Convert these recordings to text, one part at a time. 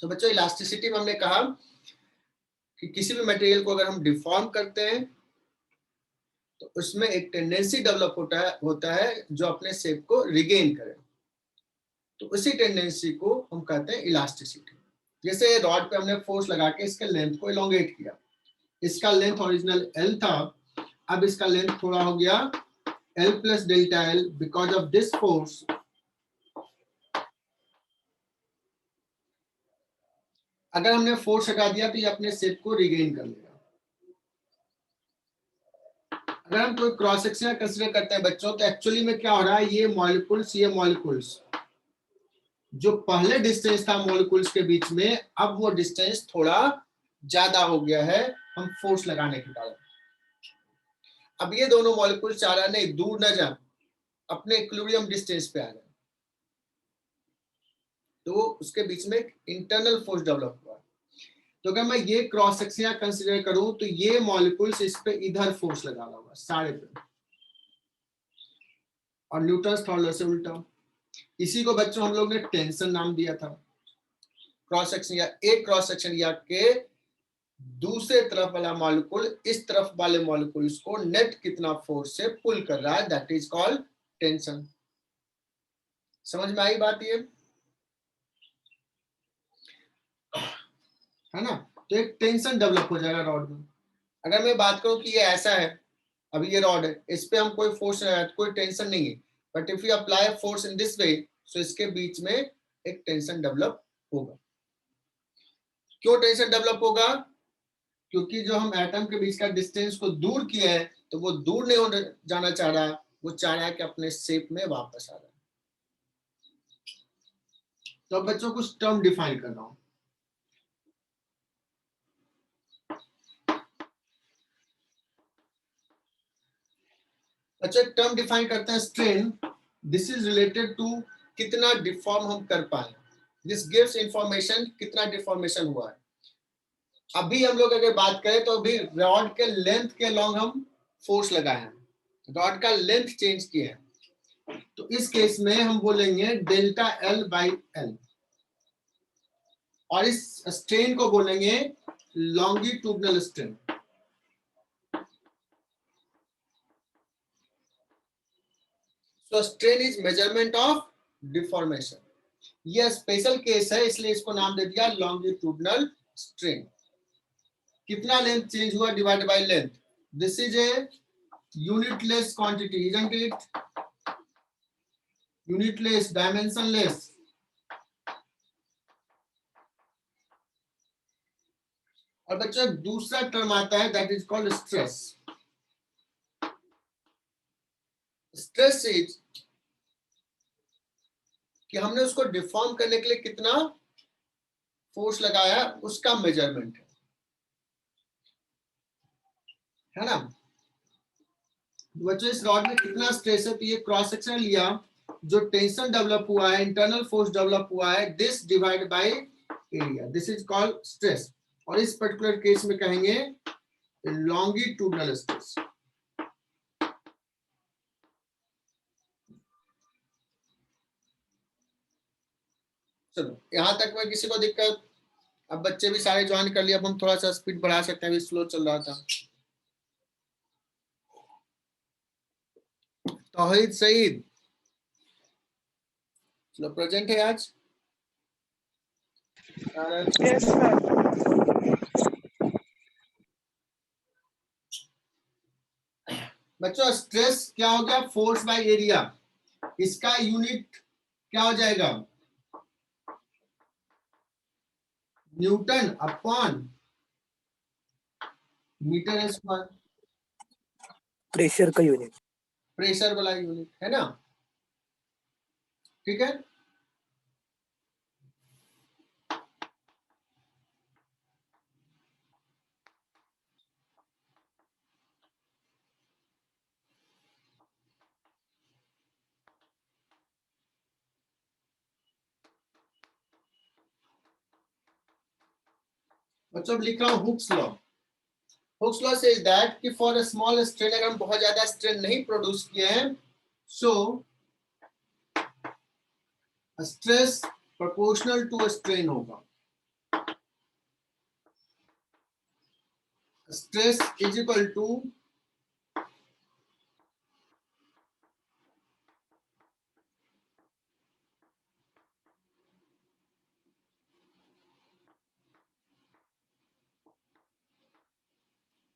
तो बच्चों इलास्टिसिटी में हमने कहा कि किसी भी मटेरियल को अगर हम डिफॉर्म करते हैं तो उसमें एक टेंडेंसी डेवलप होता है जो अपने शेप को रिगेन करे, तो उसी टेंडेंसी को हम कहते हैं इलास्टिसिटी। जैसे रॉड पे हमने फोर्स लगा के इसके लेंथ को इलोंगेट किया, इसका लेंथ ओरिजिनल L था, अब इसका लेंथ थोड़ा हो गया L plus delta L because of this force. अगर हमने फोर्स हटा दिया तो ये अपने शेप को रिगेन कर लेगा। अगर हम कोई क्रॉस सेक्शन कंसीडर करते हैं बच्चों, तो एक्चुअली में क्या हो रहा है, ये मॉलिक्यूल्स जो पहले डिस्टेंस था मॉलिक्यूल्स के बीच में, अब वो डिस्टेंस थोड़ा ज्यादा हो गया है हम फोर्स लगाने के कारण। अब ये दोनों मॉलिक्यूल्स चाह रहा नहीं दूर न जा, अपने इक्विलिब्रियम डिस्टेंस पे आ जाए, तो उसके बीच में एक इंटरनल फोर्स डेवलप हुआ। तो अगर मैं ये क्रॉस सेक्शन कंसीडर करूं तो ये मॉलिक्यूल्स इस पे इधर फोर्स लगा रहा होगा सारे पे, और न्यूटन्स थर्ड लॉ से उल्टा। इसी को बच्चों हम लोग ने टेंशन नाम दिया था। क्रॉस सेक्शन या एक क्रॉस सेक्शन या के दूसरे तरफ वाला मॉलिक्यूल इस तरफ वाले मॉलिक्यूल्स को नेट कितना फोर्स से पुल कर रहा है, दैट इज कॉल्ड टेंशन। समझ में आई बात ये, है ना? तो एक टेंशन डेवलप हो जाएगा रॉड में। अगर मैं बात करूं कि ये ऐसा है, अभी ये रॉड है, इस पे हम कोई फोर्स नहीं, कोई टेंशन नहीं है, but if you apply force in this way, so इसके बीच में एक टेंशन डेवलप होगा। क्यों टेंशन डेवलप होगा? क्योंकि जो हम एटम के बीच का डिस्टेंस को दूर किया है, तो वो दूर नहीं होने जाना चाह रहा, वो चाह रहा है कि अपने शेप में वापस आ रहा है। तो अब बच्चों कुछ टर्म डिफाइन कर रहा हूं। अच्छा, टर्म डिफाइन करते हैं strain. This is related to कितना डिफॉर्म हम कर पाए। दिस गिव्स इंफॉर्मेशन कितना डिफॉर्मेशन हुआ है। अभी हम लोग अगर बात करें तो अभी रॉड के लेंथ के लॉन्ग हम फोर्स लगाए हैं, रॉड का लेंथ चेंज किया है, तो इस केस में हम बोलेंगे डेल्टा L बाई L, और इस स्ट्रेन को बोलेंगे longitudinal strain. So strain is measurement of deformation. यह स्पेशल केस है, इसलिए इसको नाम दे दिया लॉन्गिट्यूडनल स्ट्रेन। कितना लेंथ चेंज हुआ divide by length, this is a unitless quantity, isn't it? Unitless, dimensionless. और बच्चों दूसरा टर्म आता है that is called stress. Stress is कि हमने उसको डिफॉर्म करने के लिए कितना फोर्स लगाया, उसका मेजरमेंट है ना? बच्चों इस रॉड में कितना स्ट्रेस है, तो ये क्रॉस सेक्शन लिया, जो टेंशन डेवलप हुआ है, इंटरनल फोर्स डेवलप हुआ है, this divide by area, this is called stress. और इस पर्टिकुलर केस में कहेंगे लॉन्गिट्यूडनल स्ट्रेस। चलो यहां तक में किसी को दिक्कत? अब बच्चे भी सारे ज्वाइन कर लिया, अब हम थोड़ा सा स्पीड बढ़ा सकते हैं, अभी स्लो चल रहा था। तौहीद सईद चलो प्रेजेंट है आज? Yes, sir. बच्चों स्ट्रेस क्या हो गया, फोर्स बाय एरिया, इसका यूनिट क्या हो जाएगा, newton upon metre square. Pressure का यूनिट। प्रेशर वाला यूनिट है ना, ठीक है? बच्चों लिख रहा हूं Hooke's law. Hooke's law says that कि फॉर अ स्मॉल स्ट्रेन, अगर हम बहुत ज्यादा स्ट्रेन नहीं प्रोड्यूस किए हैं, so stress proportional to strain होगा। Stress is equal to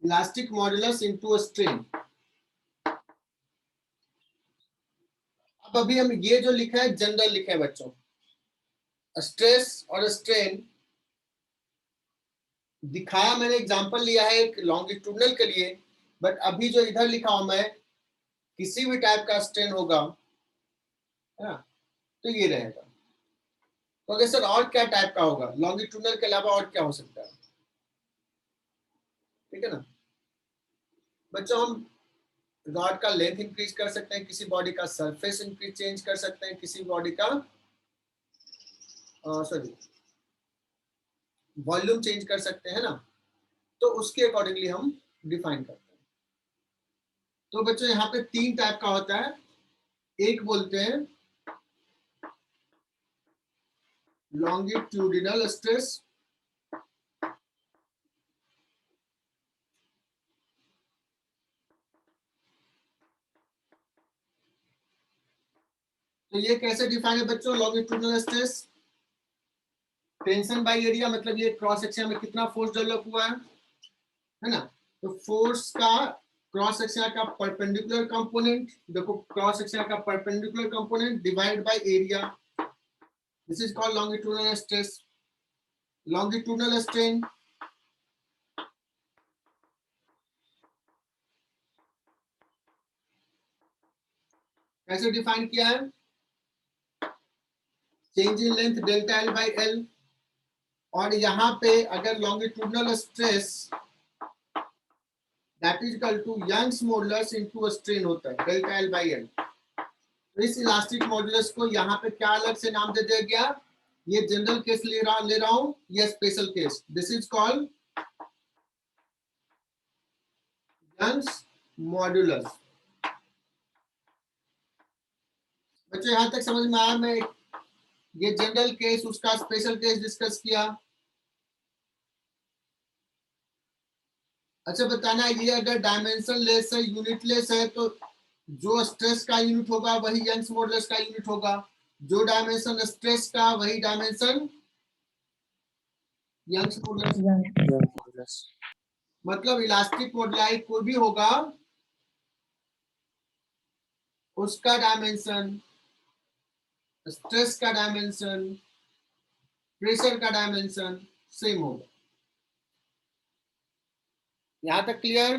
elastic modulus into strain. अब अभी हम ये जो लिखा है जनरल लिखे हैं बच्चों, स्ट्रेस और स्ट्रेन दिखाया मैंने, एग्जांपल लिया है एक लॉन्गिट्यूडनल के लिए, बट अभी जो इधर लिखा हूं मैं, किसी भी टाइप का स्ट्रेन होगा, है ना, तो ये रहेगा। तो अगर सर और क्या टाइप का होगा, लॉन्गिट्यूडनल के अलावा और क्या हो सकता है? ठीक है ना बच्चों, हम रॉड का लेंथ इंक्रीज कर सकते हैं, किसी बॉडी का सरफेस इंक्रीज चेंज कर सकते हैं, किसी बॉडी का सॉरी वॉल्यूम चेंज कर सकते हैं ना, तो उसके अकॉर्डिंगली हम डिफाइन करते हैं। तो बच्चों यहाँ पे 3 टाइप का होता है। एक बोलते हैं लॉन्गिट्यूडिनल स्ट्रेस, तो ये कैसे डिफाइन है बच्चों? Longitudinal stress, tension by area, मतलब ये क्रॉस सेक्शन में कितना फोर्स डेवलप हुआ है ना, तो फोर्स का क्रॉस सेक्शन का परपेंडिकुलर कंपोनेंट, देखो क्रॉस सेक्शन का perpendicular component divide by area, this is called longitudinal stress. Longitudinal strain कैसे डिफाइन किया है? Change in length delta L by L, और यहाँ पे अगर longitudinal stress that is equal to Young's modulus into strain होता है डेल्टा एल बाई एल। तो इस इलास्टिक मॉडुलस को यहाँ पे क्या अलग से नाम दे दिया गया? ये जनरल केस ले रहा हूं, ये special case, this is called Young's modulus. बच्चों यहां तक समझ में आया? मैं ये जनरल केस उसका स्पेशल केस डिस्कस किया। अच्छा बताना, ये अगर डायमेंशन लेस है, यूनिट लेस है, तो जो स्ट्रेस का यूनिट होगा वही यंग्स मॉडुलस का यूनिट होगा, जो डायमेंशन स्ट्रेस का वही डायमेंशन यंग्स मॉडुलस। मतलब इलास्टिक मॉडुलाई कोई भी होगा, उसका डायमेंशन, स्ट्रेस का डायमेंशन, प्रेशर का डायमेंशन सेम होगा। यहां तक क्लियर?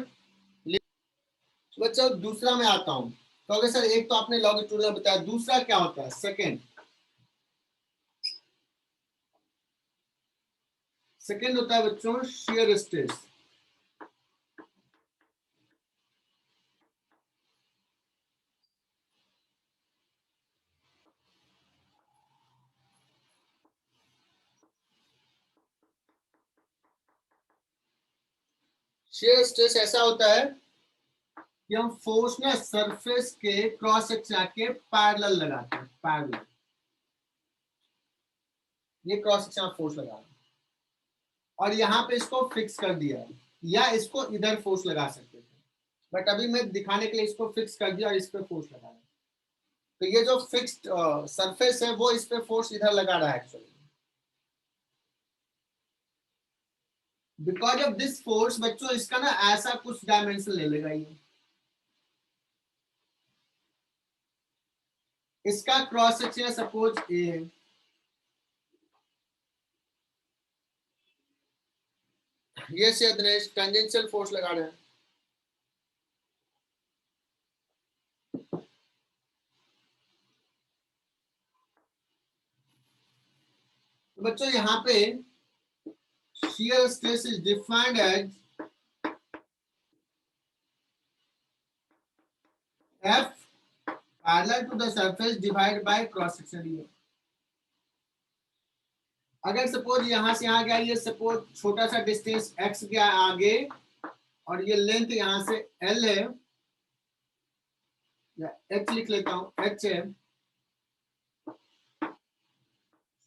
बच्चा दूसरा में आता हूं, तो अगर सर एक तो आपने लॉन्गिट्यूडिनल बताया, दूसरा क्या होता है? सेकंड होता है बच्चों शियर स्ट्रेस। शियर स्ट्रेस ऐसा होता है कि हम फोर्स ना सरफेस के क्रॉस सेक्शन के पैरेलल लगाते हैं, पैरेलल, ये क्रॉस सेक्शन फोर्स लगा रहे हैं, और यहाँ पे इसको फिक्स कर दिया है, या इसको इधर फोर्स लगा सकते थे, बट अभी मैं दिखाने के लिए इसको फिक्स कर दिया और इस पे फोर्स लगा रहा है। तो ये जो फिक्स्ड सरफेस है वो इस पे फोर्स इधर लगा रहा है actually. Because of this force बच्चों इसका ना ऐसा कुछ डायमेंशन ले लेगा, इसका क्रॉस सेक्शन सपोज ए है, ये से दिनेश टेंजेंशियल फोर्स लगा रहे हैं, तो बच्चों यहाँ पे shear stress is defined as F parallel to the surface divided by cross section area। अगर सपोज यहां से यहां गया, ये सपोज छोटा सा डिस्टेंस x गया आगे, और ये लेंथ यहां से l है, या h लिख लेता हूं, h है,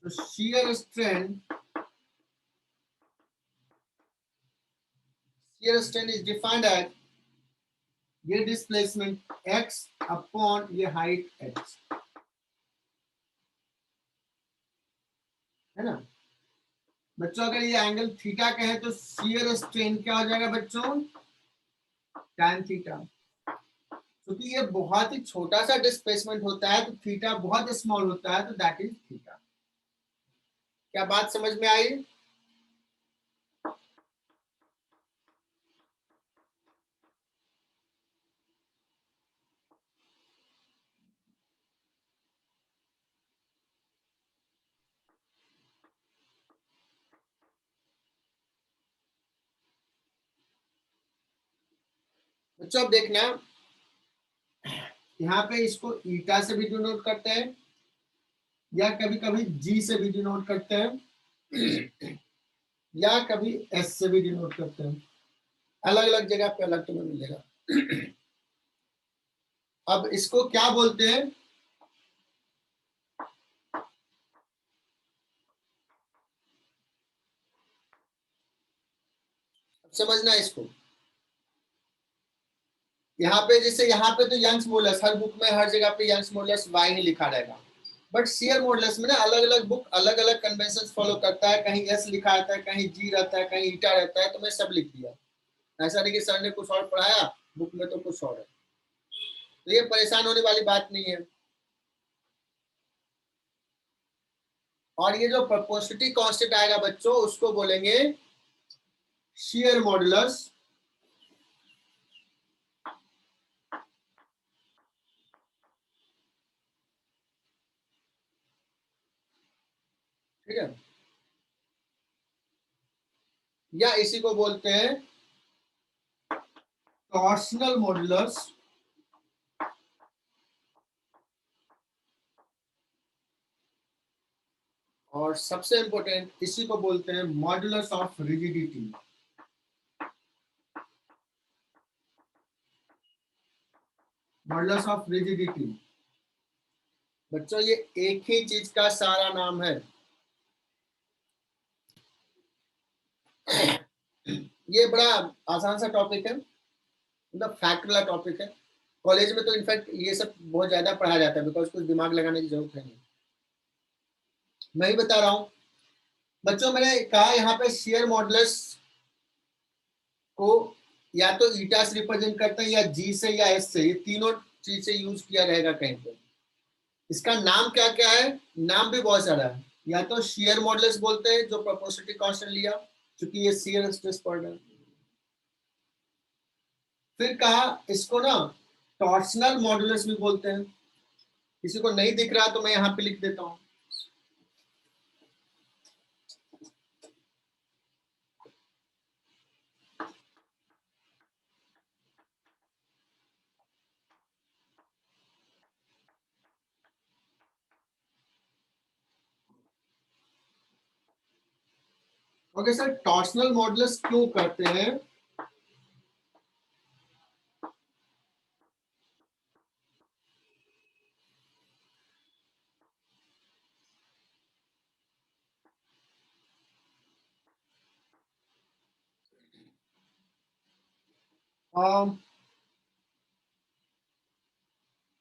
तो shear strength shear strain is defined as ये डिस्प्लेसमेंट x अपॉन ये हाइट h, है ना बच्चों। अगर ये एंगल थीटा का है तो शियर स्ट्रेन क्या हो जाएगा बच्चों, tan थीटा। क्योंकि ये बहुत ही छोटा सा डिस्प्लेसमेंट होता है तो थीटा बहुत स्मॉल होता है, तो दैट इज थीटा। क्या बात समझ में आई? बच्चों अब देखना, यहाँ पे इसको ईटा से भी डिनोट करते हैं या कभी कभी जी से भी डिनोट करते हैं या कभी एस से भी डिनोट करते हैं। अलग अलग जगह पे अलग तुम्हें मिलेगा। अब इसको क्या बोलते हैं, समझना इसको। यहाँ पे जैसे यहाँ पे तो यंग्स मॉडुलस, हर बुक में हर जगह पे यंग्स मॉडुलस वाई ही लिखा रहेगा, बट शियर मॉडुलस में ना अलग अलग बुक अलग अलग कन्वेंशन फॉलो करता है। कहीं एस लिखा रहता है, कहीं जी रहता है, कहीं ईटा रहता है, तो मैं सब लिख दिया। ऐसा नहीं कि सर ने कुछ और पढ़ाया बुक में तो कुछ और है, तो ये परेशान होने वाली बात नहीं है। और ये जो प्रोपोर्शनलिटी कांस्टेंट आएगा बच्चों, उसको बोलेंगे शियर मॉडुलस, ठीक है, या इसी को बोलते हैं टॉर्सनल मॉडुलस, और सबसे इंपॉर्टेंट इसी को बोलते हैं modulus of rigidity. Modulus of rigidity बच्चों ये एक ही चीज का सारा नाम है। ये बड़ा आसान सा टॉपिक है, मतलब फैक्ट वाला टॉपिक है। कॉलेज में तो इनफैक्ट ये सब बहुत ज्यादा पढ़ाया जाता है, बिकॉज कुछ दिमाग लगाने की जरूरत है नहीं। मैं ही बता रहा हूँ बच्चों, मैंने कहा यहाँ पे शेयर मॉडुलस को या तो ईटा से रिप्रेजेंट करते हैं या जी से या एस से, ये तीनों चीज से यूज किया रहेगा कहीं पे। इसका नाम क्या क्या है, नाम भी बहुत सारा है। या तो शेयर मॉडुलस बोलते हैं जो प्रोपोर्शनलिटी कांस्टेंट लिया, क्योंकि ये शेयर स्ट्रेस पड़ रहा है। फिर कहा इसको ना टॉर्सनल मॉडुलस भी बोलते हैं। किसी को नहीं दिख रहा तो मैं यहाँ पे लिख देता हूँ। ओके सर, टॉर्सनल मॉडुलस क्यों करते हैं?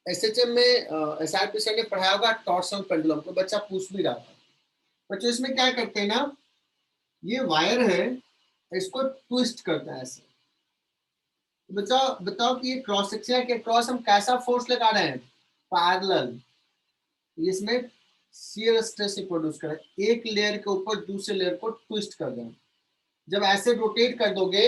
एसएचएम में एसआरपी सर ने पढ़ाया होगा टॉर्सनल पेंडुलम को, बच्चा पूछ भी रहा था। बच्चों इसमें क्या करते हैं ना, ये वायर है, इसको ट्विस्ट करता है ऐसे। बच्चा बताओ कि ये क्रॉस सेक्शन के क्रॉस हम कैसा फोर्स लगा रहे हैं, पैरेलल। इसमें शियर स्ट्रेस प्रोड्यूस कर, एक लेयर के ऊपर दूसरे लेयर को ट्विस्ट कर दें। जब ऐसे रोटेट कर दोगे,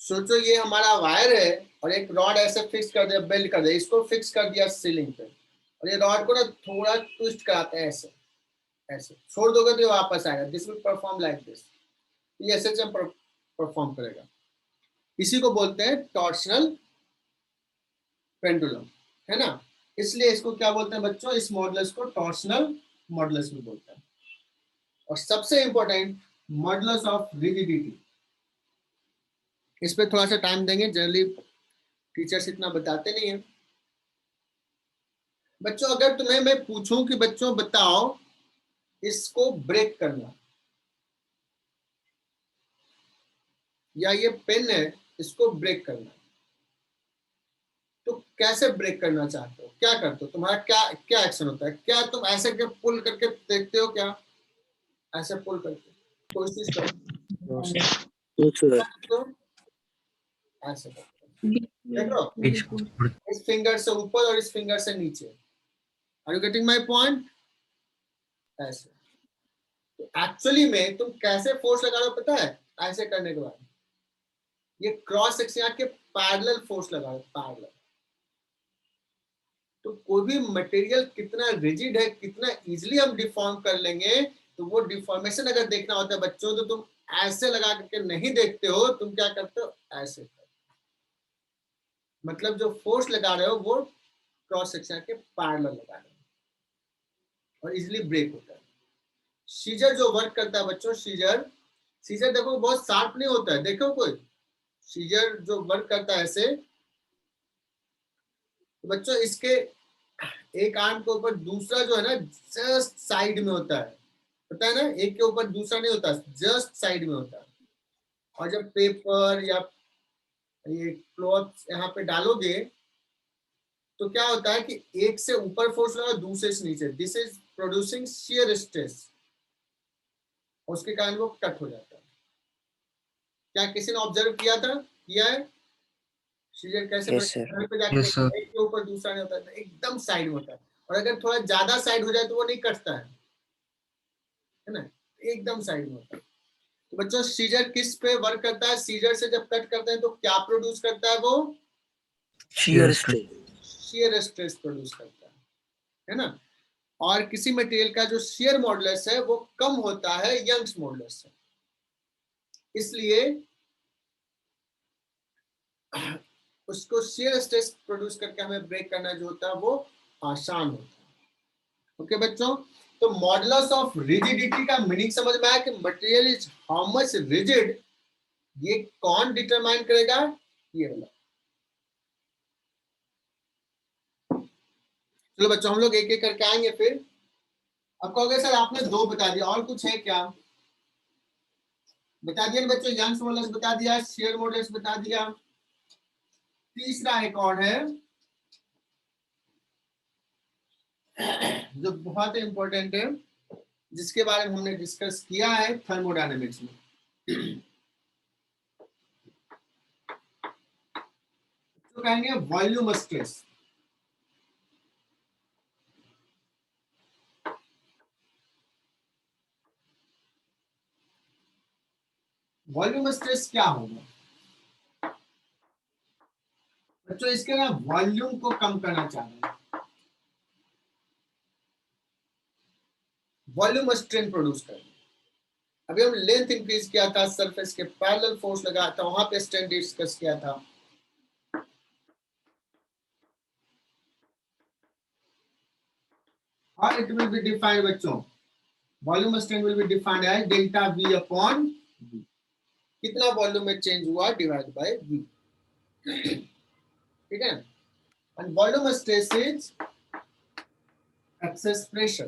सोचो ये हमारा वायर है और एक रॉड ऐसे फिक्स कर दिया, बेल्ट कर दिया, इसको फिक्स कर दिया सीलिंग पे, और ये रॉड को ना थोड़ा ट्विस्ट कराते हैं ऐसे, ऐसे छोड़ दोगे तो ये वापस आएगा। This will perform like this, ये ऐसे परफॉर्म करेगा। इसी को बोलते हैं टॉर्सनल पेंडुलम, है ना। इसलिए इसको क्या बोलते हैं बच्चों, इस मॉडुलस को टॉर्सनल मॉडुलस भी बोलते हैं। और सबसे इंपॉर्टेंट मॉडुलस ऑफ रिजिडिटी, इस पे थोड़ा सा टाइम देंगे, जनरली टीचर्स इतना बताते नहीं है। बच्चों अगर तुम्हें मैं पूछूं कि बच्चों बताओ इसको ब्रेक करना, या ये पेन है, इसको ब्रेक करना है, तो कैसे ब्रेक करना चाहते हो, क्या करते हो, तुम्हारा क्या क्या एक्शन होता है? क्या तुम ऐसे के पुल करके देखते हो क्या? ऐसे पुल करके कोशिश करो तो ऐसे करते हो। देखो, इस फिंगर से ऊपर और इस फिंगर से नीचे। Are you getting my point? ऐसे। तो एक्चुअली में तुम कैसे फोर्स लगा रहे हो पता है? ऐसे करने के बाद ये क्रॉस सेक्शन के पैरेलल फोर्स लगा रहे हो, पैरेलल। तो कोई भी मटेरियल कितना रिजिड है, कितना इजीली हम डिफॉर्म कर लेंगे, तो वो डिफॉर्मेशन अगर देखना होता है बच्चों, तो तुम ऐसे लगा करके नहीं देखते हो, तुम क्या करते हो? ऐसे। मतलब जो फोर्स लगा रहे हो वो क्रॉस सेक्शन के पैरेलल लगा रहे हो और इजीली ब्रेक होता है। सीजर जो वर्क करता है बच्चों, सीजर सीजर देखो बहुत शार्प नहीं होता है, देखो कोई सीजर जो वर्क करता है ऐसे, तो बच्चों इसके एक आर्म के ऊपर दूसरा जो है ना जस्ट साइड में होता है, पता है ना? एक के ऊपर दूसरा नहीं होता, जस्ट साइड में होता है। और जब पेपर या ये क्लॉथ यहाँ पे डालोगे तो क्या होता है कि एक से ऊपर फोर्स लगा, दूसरे से नीचे, this is producing shear stress, उसके कारण वो कट हो जाता है। क्या किसी ने ऑब्जर्व किया था? किया है? सीजर कैसे घर पे जाके एक के ऊपर दूसरा नहीं होता है, एकदम साइड में होता है। और अगर थोड़ा ज्यादा साइड हो जाए तो वो नहीं कटता है ना? एकदम साइड में होता है। तो बच्चों सीजर किस पे वर्क करता है? सीजर से जब कट करते हैं तो क्या प्रोड्यूस करता है वो? Shear stress. Shear stress produce करता है ना? और किसी मटेरियल का जो शियर मॉडुलस है वो कम होता है यंग्स मॉडुलस से, इसलिए उसको शियर स्ट्रेस प्रोड्यूस करके हमें ब्रेक करना जो होता है वो आसान होता है। ओके बच्चों, तो मॉडुलस ऑफ रिजिडिटी का मीनिंग समझ में आया कि material is how much rigid, ये कौन डिटरमाइन करेगा? ये वाला। चलो बच्चों हम लोग एक एक करके आएंगे। फिर अब कहोगे सर आपने दो बता दिया, और कुछ है क्या? बता दिया बच्चों, यंग्स मॉडुलस बता दिया, शियर मॉडुलस बता दिया, तीसरा एक और है जो बहुत इंपॉर्टेंट है, जिसके बारे में हमने डिस्कस किया है थर्मोडायनेमिक्स में। तो कहेंगे वॉल्यूम स्ट्रेस। वॉल्यूम स्ट्रेस क्या होगा बच्चों? इसके ना वॉल्यूम को कम करना चाह रहे हैं, वॉल्यूम स्ट्रेन प्रोड्यूस करना। अभी हम लेंथ इंक्रीज किया था, सरफेस के पैरेलल फोर्स लगाया था, वहां पे स्ट्रेन डिस्कस किया था। और इट विल बी डिफाइंड बच्चों, volume strain will be defined as delta V upon कितना वॉल्यूम में चेंज हुआ डिवाइड बाय वी। ठीक है? And volume stress is excess pressure.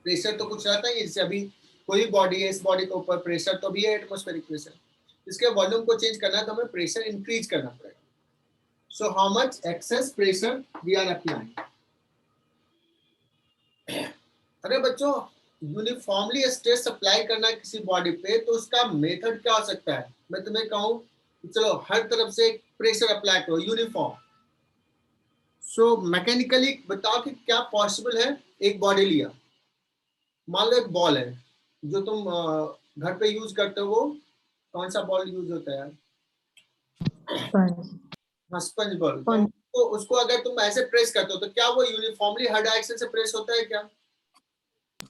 Pressure तो कुछ रहता है, जैसे अभी कोई बॉडी है, इस बॉडी के ऊपर प्रेशर तो भी है, एटमॉस्फेरिक प्रेशर। इसके वॉल्यूम को चेंज करना है तो हमें प्रेशर इंक्रीज करना पड़ेगा। So how much excess pressure we are applying. अरे बच्चों यूनिफॉर्मली स्ट्रेस अप्लाई करना है किसी बॉडी पे, तो उसका मेथड क्या हो सकता है? मैं तुम्हें कहूं चलो हर तरफ से प्रेशर अप्लाई करो यूनिफॉर्म। सो मैकेनिकली बताओ कि क्या पॉसिबल है? एक बॉडी लिया, मान लो एक बॉल है जो तुम घर पे यूज करते हो, वो कौन सा बॉल यूज होता है यार? हाँ स्पंज बॉल। तो उसको अगर तुम ऐसे प्रेस करते हो तो क्या वो यूनिफॉर्मली हर डायरेक्शन से प्रेस होता है क्या?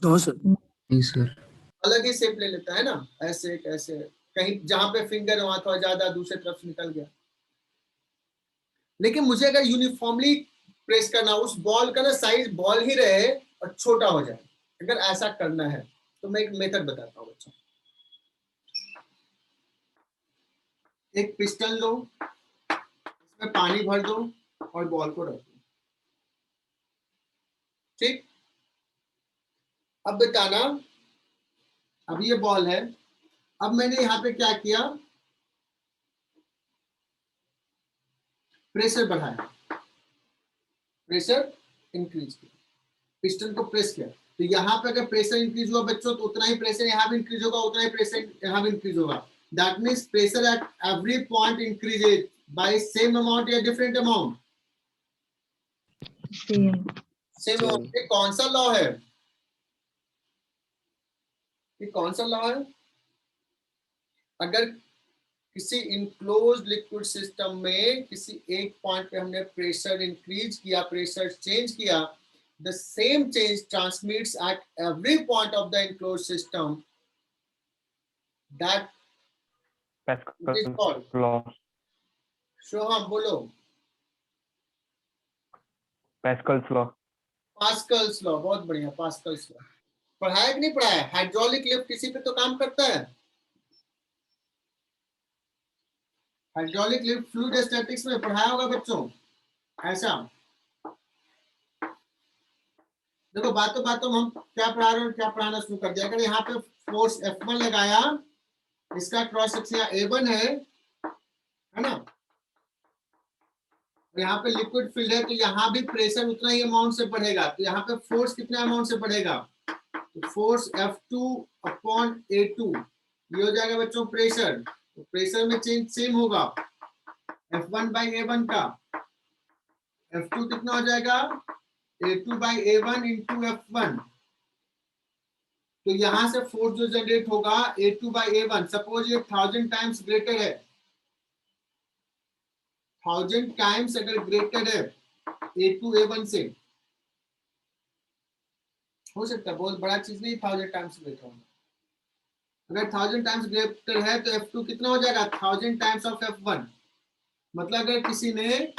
No sir. नहीं सर। अलग ही शेप ले लेता है ना, ऐसे कैसे, कहीं जहां पे फिंगर है वहां थोड़ा ज्यादा, दूसरी तरफ से निकल गया। लेकिन मुझे अगर यूनिफॉर्मली प्रेस करना, उस बॉल का ना साइज बॉल ही रहे और छोटा हो जाए, अगर ऐसा करना है तो मैं एक मेथड बताता हूँ बच्चों। एक पिस्टन लो, इसमें पानी भर दो और बॉल को रख दो। ठीक, अब बताना, अब ये बॉल है, अब मैंने यहाँ पे क्या किया, प्रेशर बढ़ाया, प्रेशर इंक्रीज किया, पिस्टन को प्रेस किया। तो यहाँ पे अगर प्रेशर इंक्रीज हुआ बच्चों तो उतना ही प्रेशर यहाँ भी इंक्रीज होगा, उतना ही प्रेशर यहाँ भी इंक्रीज होगा। That means pressure at every point increases by same amount या डिफरेंट अमाउंट? Same amount. ये कौन सा लॉ है? ये कौन सा लॉ है? अगर किसी इनक्लोज्ड लिक्विड सिस्टम में किसी एक पॉइंट पे हमने प्रेशर इंक्रीज किया, प्रेशर चेंज किया, the same change transmits at every point of the enclosed system. That is called law. Shoham, बोलो। Pascal's law. पास्कल्स लॉ, बहुत बढ़िया, पास्कल्स लॉ। पढ़ाया कि नहीं पढ़ाया? हाइड्रोलिक लिफ्ट किसी पे तो काम करता है। हाइड्रोलिक लिफ्ट फ्लूइड स्टैटिक्स में पढ़ाया होगा बच्चों, ऐसा। देखो बातों बातों में हम क्या पढ़ा रहे हैं, क्या पढ़ाना शुरू कर दिया। अगर यहाँ पे फोर्स F1 लगाया, इसका क्रॉस सेक्शन A1 है ना, यहाँ पे लिक्विड फील्ड है, तो यहाँ भी प्रेशर उतना ही अमाउंट से बढ़ेगा। तो यहाँ पे फोर्स कितना अमाउंट से बढ़ेगा? तो फोर्स F2 अपॉन A2, ये हो जाएगा बच्चों प्रेशर। तो प्रेशर में चेंज सेम होगा, F1 बाई A1 का। F2 कितना हो जाएगा? A2 by A1 into F1। तो यहां से फोर्स जो जनरेट होगा A2 बाई A1, सपोज ये 1000 टाइम्स ग्रेटर है, 1000 टाइम्स अगर ग्रेटर है A2 A1 से, हो सकता है बहुत बड़ा चीज नहीं 1000 टाइम्स ग्रेटर होगा। अगर 1000 टाइम्स ग्रेटर है तो F2 कितना हो जाएगा? 1000 टाइम्स ऑफ F1। मतलब अगर किसी ने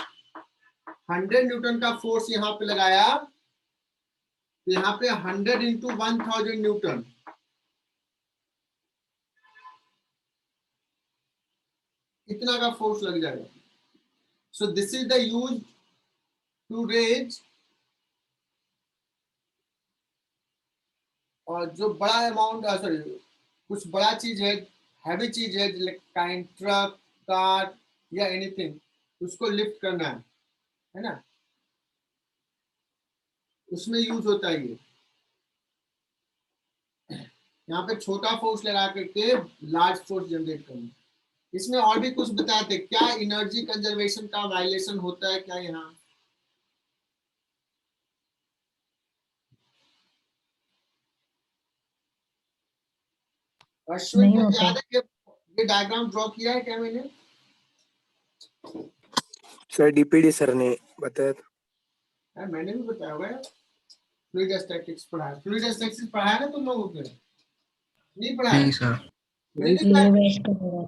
100 न्यूटन का फोर्स यहाँ पे लगाया, तो यहाँ पे 100 इंटू 1000 न्यूटन, इतना का फोर्स लग जाएगा। So this is the use to raise, और जो बड़ा अमाउंट, सॉरी कुछ बड़ा चीज है, हैवी चीज है, काइंड ट्रक, कार या एनीथिंग, उसको लिफ्ट करना है ना, उसमें यूज होता है ये। यहाँ पे छोटा फोर्स लगा करके लार्ज फोर्स जनरेट करना। इसमें और भी कुछ बताते, क्या एनर्जी कंजर्वेशन का वायलेशन होता है क्या यहाँ? अश्विन को याद है कि ये डायग्राम ड्रॉ किया है क्या मैंने? सर डीपीडी सर ने बताया था। मैंने भी बताया होगा यार, फ्लूइड स्टैटिक्स पढ़ाया, फ्लूइड स्टैटिक्स पढ़ाया ना तुम लोगों को? नहीं पढ़ाया? नहीं सर। नहीं पढ़ाया?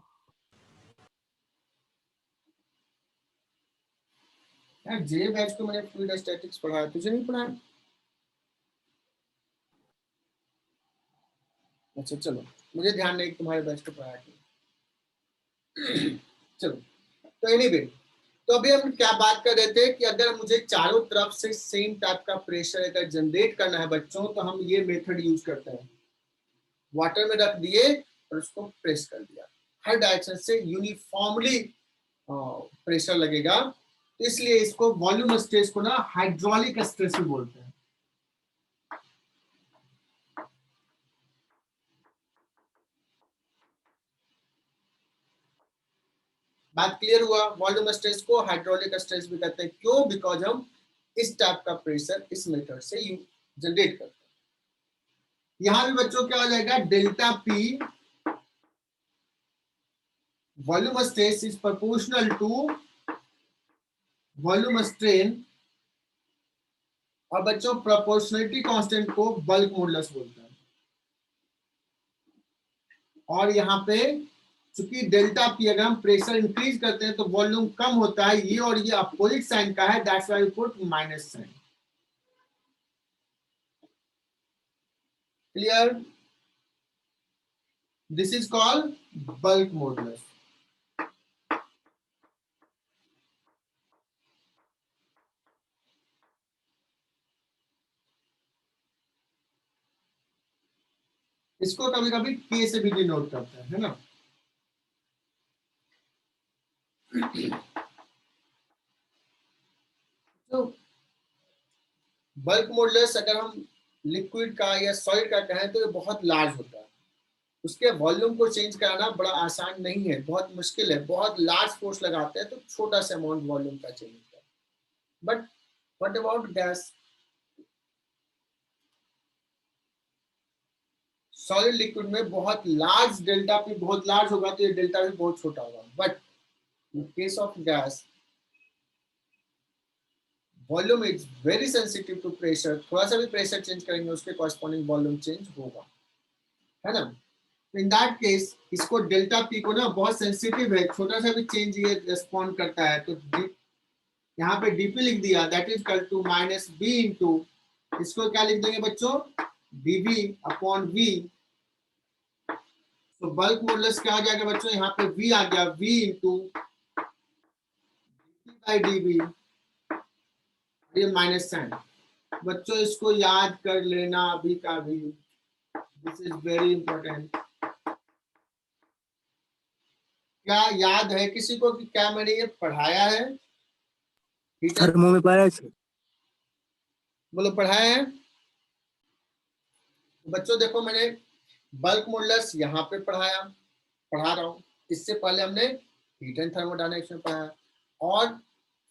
यार जे बैच को मैंने फ्लूइड स्टैटिक्स पढ़ाया, तुझे नहीं पढ़ाया? अच्छा चलो, मुझे ध्यान नहीं तुम्हारे बैच को पढ़ाया। चलो, तो एनीवे, तो अभी हम क्या बात कर रहे थे कि अगर मुझे चारों तरफ से सेम टाइप का प्रेशर अगर जनरेट करना है बच्चों, तो हम ये मेथड यूज करते हैं। वाटर में रख दिए और उसको प्रेस कर दिया, हर डायरेक्शन से यूनिफॉर्मली प्रेशर लगेगा। तो इसलिए इसको वॉल्यूम स्ट्रेस को ना हाइड्रोलिक स्ट्रेस भी बोलते हैं। बात क्लियर हुआ? वॉल्यूम स्ट्रेस को हाइड्रोलिक स्ट्रेस भी कहते हैं। क्यों? बिकॉज हम इस टाइप का प्रेशर इस मेथड से जनरेट करते हैं। यहां भी बच्चों क्या हो जाएगा? Delta P volume stress is proportional to volume strain, और बच्चों प्रोपोर्शनलिटी कांस्टेंट को बल्क मॉडुलस बोलते हैं। और यहाँ पे चूंकि डेल्टा पी अगर हम प्रेशर इंक्रीज करते हैं तो वॉल्यूम कम होता है, ये और ये अपोजिट साइन का है, that's why we put minus sign. Clear? This is called bulk modulus. इसको कभी कभी के से भी डिनोट करते हैं, है ना। तो बल्क मॉडुलस अगर हम लिक्विड का या सॉलिड का कहें तो ये बहुत लार्ज होता है, उसके वॉल्यूम को चेंज कराना बड़ा आसान नहीं है, बहुत मुश्किल है, बहुत लार्ज फोर्स लगाते हैं तो छोटा सा अमाउंट वॉल्यूम का चेंज होता है। But what about gas, solid liquid में बहुत लार्ज डेल्टा पी बहुत लार्ज होगा तो ये डेल्टा भी बहुत छोटा होगा। But in case of gas volume is very sensitive to pressure, थोड़ा सा भी प्रेशर चेंज करेंगे उसके कॉरेस्पॉन्डिंग वॉल्यूम चेंज होगा, है ना। इन दैट केस इसको डेल्टा पी को ना बहुत सेंसिटिव है, छोटा सा भी चेंज ये रेस्पॉन्ड करता है, तो यहाँ पे डीपी लिख दिया, that is equal to minus B into, इसको क्या लिख देंगे बच्चों, डीवी अपॉन वी। तो बल्क मॉडुलस क्या आ जाएगा बच्चों, यहाँ पे v आ गया, v इंटू बाई डीवी, ये माइनस साइन। बच्चों इसको याद कर लेना अभी का भी, दिस इज वेरी इंपॉर्टेंट। क्या याद है किसी को कि क्या मैंने ये पढ़ाया है? थर्मो में पढ़ा है? बोलो पढ़ाया है। बच्चों देखो मैंने बल्क मॉडुलस यहाँ पे पढ़ा रहा हूँ, इससे पहले हमने हीट एंड थर्मोडायनेमिक्स में पढ़ाया और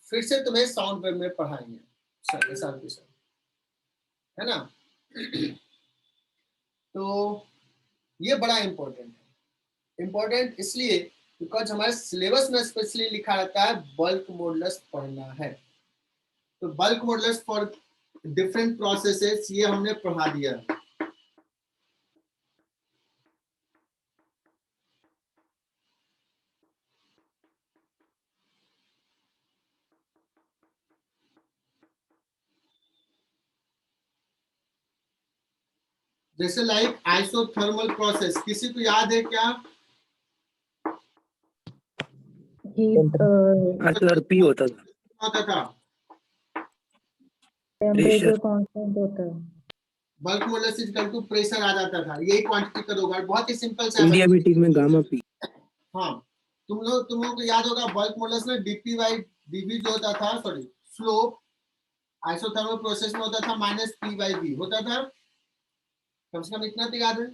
फिर से तुम्हें साउंड वेव में पढ़ाएंगे सर, है ना। तो ये बड़ा इंपॉर्टेंट है, इंपॉर्टेंट इसलिए बिकॉज हमारे सिलेबस में स्पेशली लिखा रहता है बल्क मॉडुलस पढ़ना है। तो bulk modulus for different processes ये हमने पढ़ा दिया है। जैसे लाइक आइसोथर्मल प्रोसेस, किसी को याद है क्या? पी होता था टेम्परेचर कांस्टेंट होता है, bulk modulus is equal to pressure आ जाता था, यही क्वांटिटी का होगा, बहुत ही सिंपल सा है। इंडियामेटिक में गामा पी। हाँ तुम लोगों को याद होगा बल्क मॉडुलस में डीपी बाई डीवी जो होता था, सॉरी स्लोप आइसोथर्मल प्रोसेस में होता था माइनस पी बाई वी होता था, कम से कम इतना तो याद है।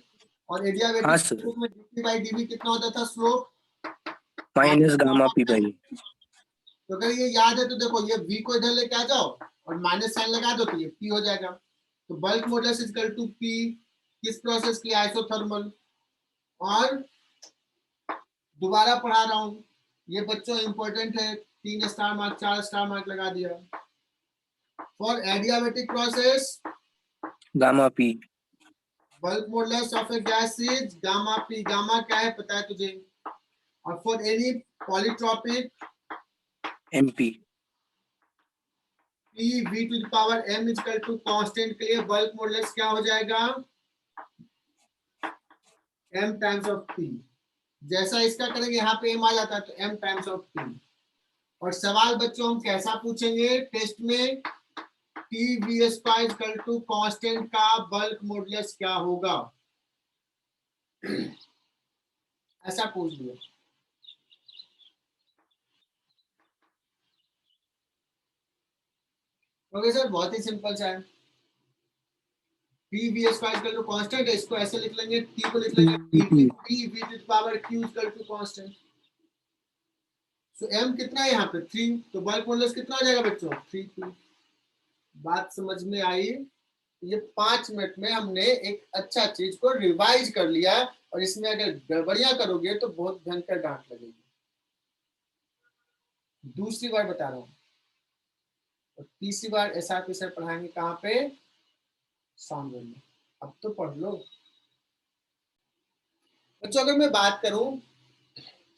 और एडियाबेटिक में डीपी बाई डीवी कितना होता था, slope minus gamma P by. तो अगर ये याद है तो देखो ये v को इधर लेके आ जाओ और माइनस साइन लगा दो तो ये p हो जाएगा। तो bulk modulus is equal to p किस प्रोसेस के लिए, आइसोथर्मल। और दोबारा पढ़ा रहा हूं, ये बच्चों इंपॉर्टेंट है, 3 स्टार मार्क 4 स्टार मार्क लगा दिया। For adiabatic process gamma P, bulk modulus of a gas is gamma p, gamma क्या है पता है तुझे। और for any polytropic MP, p v to the power m is equal to constant के लिए बल्क मॉडुलस क्या हो जाएगा, m टाइम्स ऑफ p। जैसा इसका करेंगे यहाँ पे m आ जाता है तो m टाइम्स ऑफ p। और सवाल बच्चों हम कैसा पूछेंगे टेस्ट में, t v square equal to constant का बल्क मॉडुलस क्या होगा, ऐसा पूछ लिया। ओके सर, बहुत ही सिंपल सा है, p v square equal to constant है, इसको ऐसे लिख लेंगे, t को लिख लेंगे p v to the power q equal to constant. So m कितना है यहाँ पे 3, तो बल्क मॉडुलस कितना आ जाएगा बच्चों 3p। बात समझ में आई? ये 5 मिनट में हमने एक अच्छा चीज को रिवाइज कर लिया और इसमें अगर गड़बड़ियां करोगे तो बहुत भयंकर डांट लगेगी। दूसरी बार बता रहा हूँ और तीसरी बार एसआरपी सर पढ़ाएंगे कहाँ पे, साउंड में। अब तो पढ़ लो बच्चों। अगर मैं बात करूं,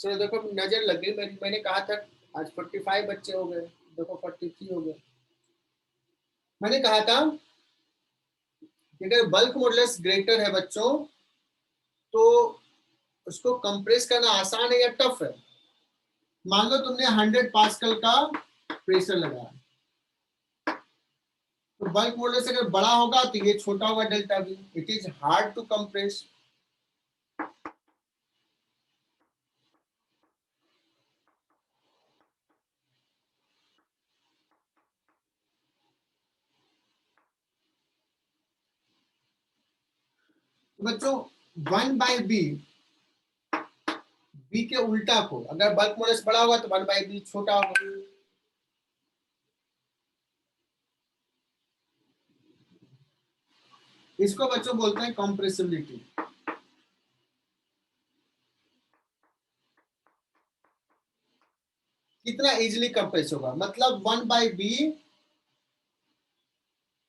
चलो देखो नजर लग गई, मैंने कहा था आज 45 बच्चे हो गए, देखो 43 हो गए। मैंने कहा था कि अगर बल्क मॉडुलस ग्रेटर है बच्चों तो उसको कंप्रेस करना आसान है या टफ है। मान लो तुमने 100 पास्कल का प्रेशर लगाया, तो बल्क मॉडुलस अगर बड़ा होगा तो ये छोटा होगा delta V, it is hard to compress. बच्चों 1/b, b के उल्टा को, अगर बल्क मॉडुलस बड़ा होगा तो 1/b छोटा होगा। इसको बच्चों बोलते हैं कॉम्प्रेसिबिलिटी। कितना इजीली कंप्रेस होगा, मतलब 1/b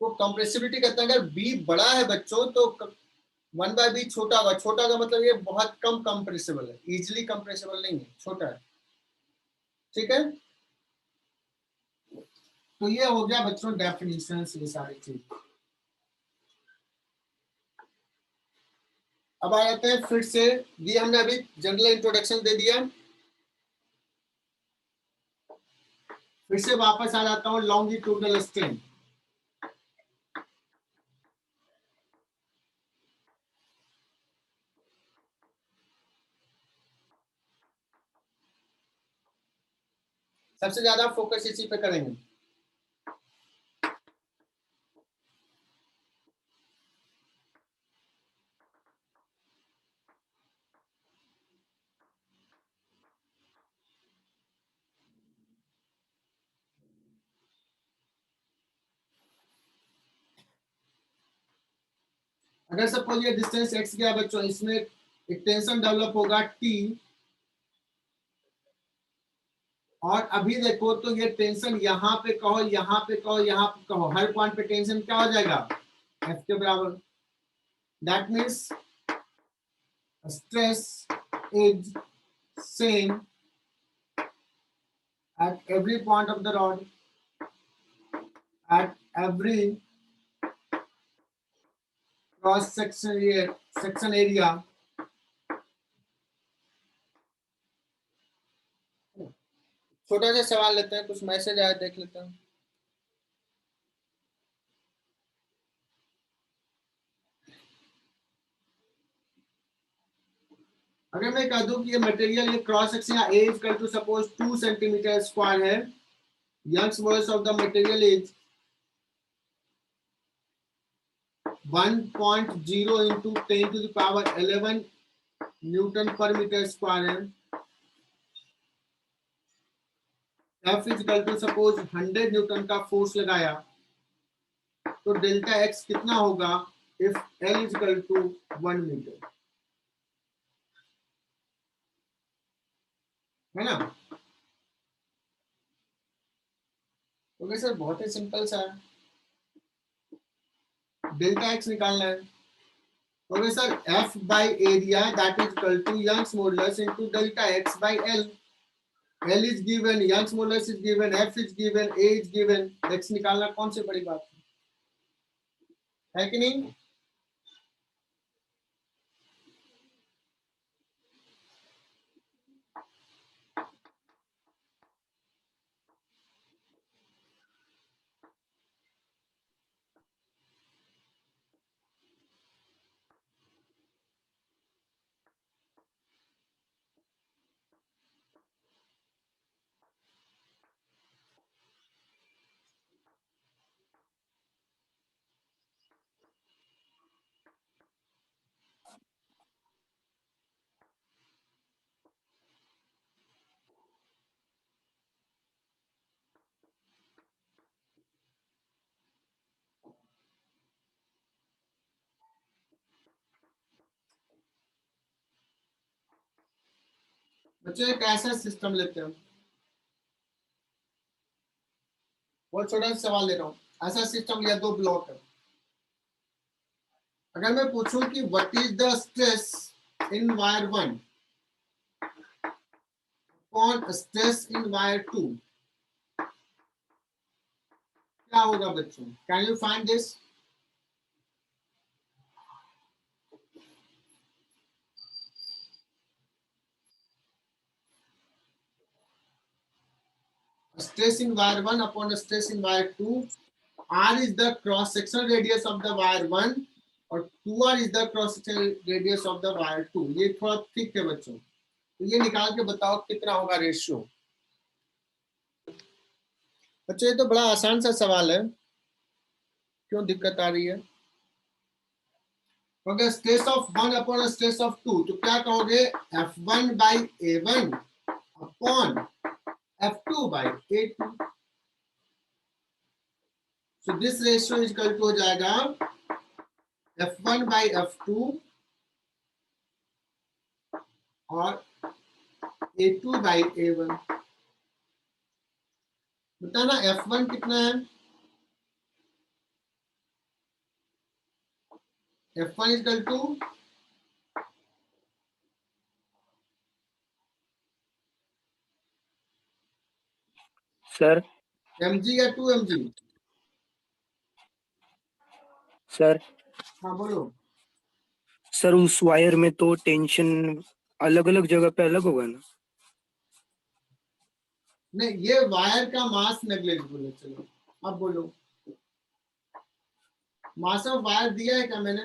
को कंप्रेसिबिलिटी कहते हैं। अगर b बड़ा है बच्चों तो 1/b छोटा होगा। छोटा होगा मतलब ये बहुत कम कंप्रेसिबल है, इजीली कंप्रेसिबल नहीं है, छोटा है। ठीक है, तो ये हो गया बच्चों डेफिनेशन, ये सारी चीज। अब आ जाते हैं फिर से, ये हमने अभी जनरल इंट्रोडक्शन दे दिया। फिर से वापस आ जाता हूँ लॉन्गिट्यूडनल स्ट्रेन। सबसे ज्यादा फोकस इसी पे करेंगे। अगर सपोज ये डिस्टेंस x गया बच्चों, इसमें एक टेंशन डेवलप होगा T, और अभी देखो तो ये टेंशन यहाँ पे कहो, यहाँ पे कहो, यहाँ पे कहो, हर पॉइंट पे टेंशन क्या हो जाएगा, F के बराबर। That means stress is same at every point of the rod, at every cross section area। छोटा सा सवाल लेते हैं, कुछ मैसेज आया देख लेते हैं। अगर मैं कह दूं कि ये मटेरियल, ये cross section a equal to suppose 2 centimetre square है, Young's modulus of the material is 1.0 into 10 to the power 11 newton per metre square है। F is equal to suppose 100 newton का फोर्स लगाया, तो डेल्टा एक्स कितना होगा if L is equal to 1 metre, है ना। Okay sir, बहुत ही simple सा है, डेल्टा एक्स निकालना है। Okay sir, F by area that is equal to Young's modulus into delta X by L। L is given, Young's modulus is given, F is given, A is given, x निकालना कौन सी बड़ी बात है कि नहीं। बच्चों एक ऐसा सिस्टम लेते हैं, बहुत छोटा सा सवाल ले रहा हूँ। ऐसा सिस्टम लिया, 2 ब्लॉक है। अगर मैं पूछूं कि what is the stress in wire 1 upon stress in wire 2, क्या होगा बच्चों, can you find this. Stress in wire 1 upon the stress in wire 2, R is the cross sectional radius of the wire 1 और 2R is the cross sectional radius of the wire 2। ये थोड़ा ठीक है बच्चों, तो ये निकाल के बताओ कितना होगा रेशियो। बच्चों ये तो बड़ा आसान सा सवाल है, क्यों दिक्कत आ रही है। तो अगर stress of 1 upon stress of 2 तो क्या कहोगे, F1 by A1 upon F2 by A2। So this ratio is equal to हो जाएगा F1 बाई F2 और A2 बाई A1। बताना F1 कितना है, F1 is equal to sir mg या 2mg। सर हाँ बोलो। सर उस वायर में तो टेंशन अलग अलग जगह पे अलग होगा ना? नहीं, ये वायर का मास नेग्लिजिबल है। चलो अब बोलो, मास ऑफ वायर दिया है क्या मैंने,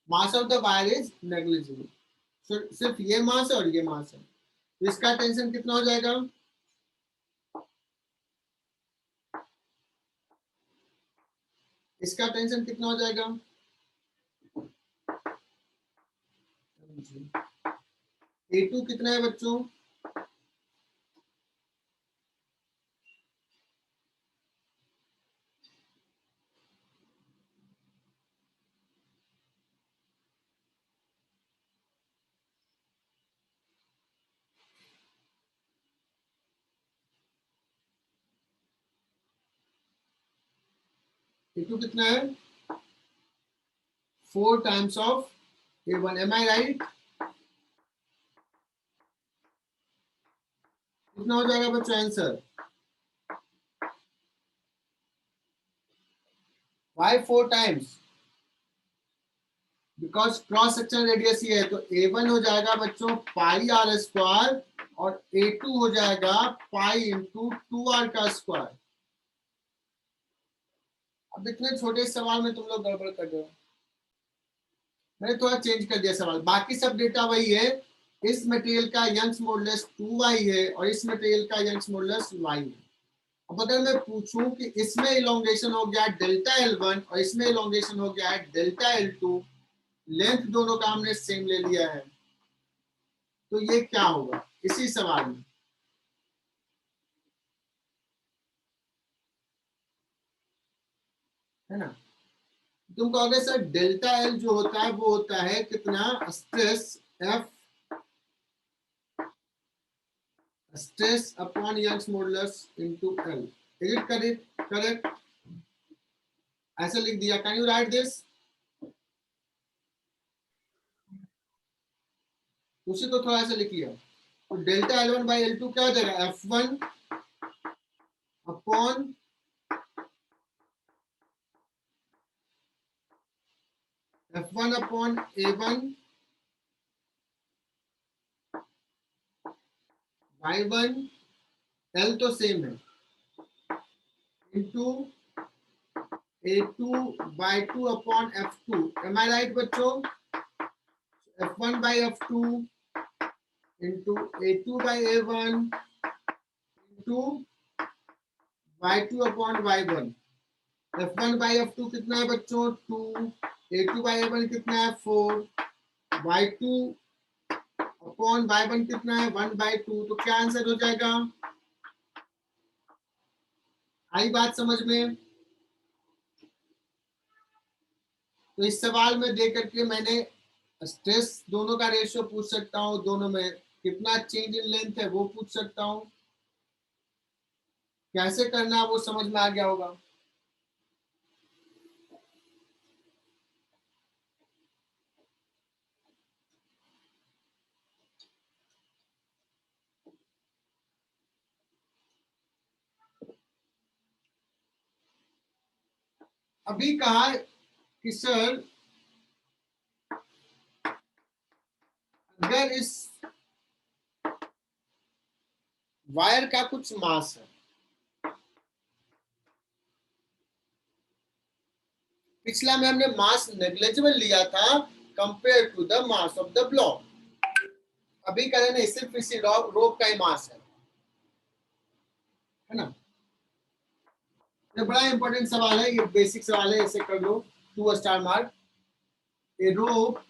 मास of the wire is negligible. सिर्फ ये मास है और ये मास है, तो इसका टेंशन कितना हो जाएगा, इसका टेंशन कितना हो जाएगा, A2 कितना है बच्चों, A2 कितना है 4 times of A1। Am I right? कितना हो जाएगा बच्चों answer, Why 4 times, because cross section radius ये है, तो A1 हो जाएगा बच्चों पाई आर स्क्वायर और A2 हो जाएगा पाई इंटू 2r का स्क्वायर। अब इतने छोटे सवाल में तुम लोग गड़बड़ कर रहे हो, मैंने थोड़ा चेंज कर दिया सवाल, बाकी सब डेटा वही है। इस मटेरियल का यंग्स मॉडुलस 2y है और इस मटेरियल का यंग्स मॉडुलस y है। अब अगर मैं पूछूं कि इसमें इलोंगेशन हो गया डेल्टा L1 और इसमें इलोंगेशन हो गया डेल्टा L2, लेंथ दोनों का हमने सेम ले लिया है, तो ये क्या होगा इसी सवाल में, है ना। तुम कहोगे सर डेल्टा एल जो होता है वो होता है कितना, stress F, stress upon Young's modulus into L। Is it correct? Correct, ऐसा लिख दिया। Can you write this? उसी को थोड़ा सा लिख लिया। तो डेल्टा L1 बाई L2 क्या हो जाएगा, F1 upon F1 upon A1 Y1, L तो सेम है, into A2 by 2 upon F2। Am I right बच्चों? F1 by F2 into A2 by A1 into Y2 upon Y1। F1 by F2 कितना है बच्चों 2, A2 by A1 कितना है 4, Y2 upon Y1 कितना है 1 बाई 2। तो क्या आंसर हो जाएगा, आई बात समझ में? तो इस सवाल में दे करके मैंने स्ट्रेस दोनों का रेशियो पूछ सकता हूँ, दोनों में कितना चेंज इन लेंथ है वो पूछ सकता हूँ, कैसे करना वो समझ में आ गया होगा। अभी कहा कि सर अगर इस वायर का कुछ मास है, पिछला में हमने मास नेग्लिजिबल लिया था compare to the mass of the block, अभी कह रहे नहीं सिर्फ इसी रोप का ही मास है ना। ये बड़ा इंपॉर्टेंट सवाल है, ये बेसिक सवाल है, इसे कर लो 2 star mark. A rope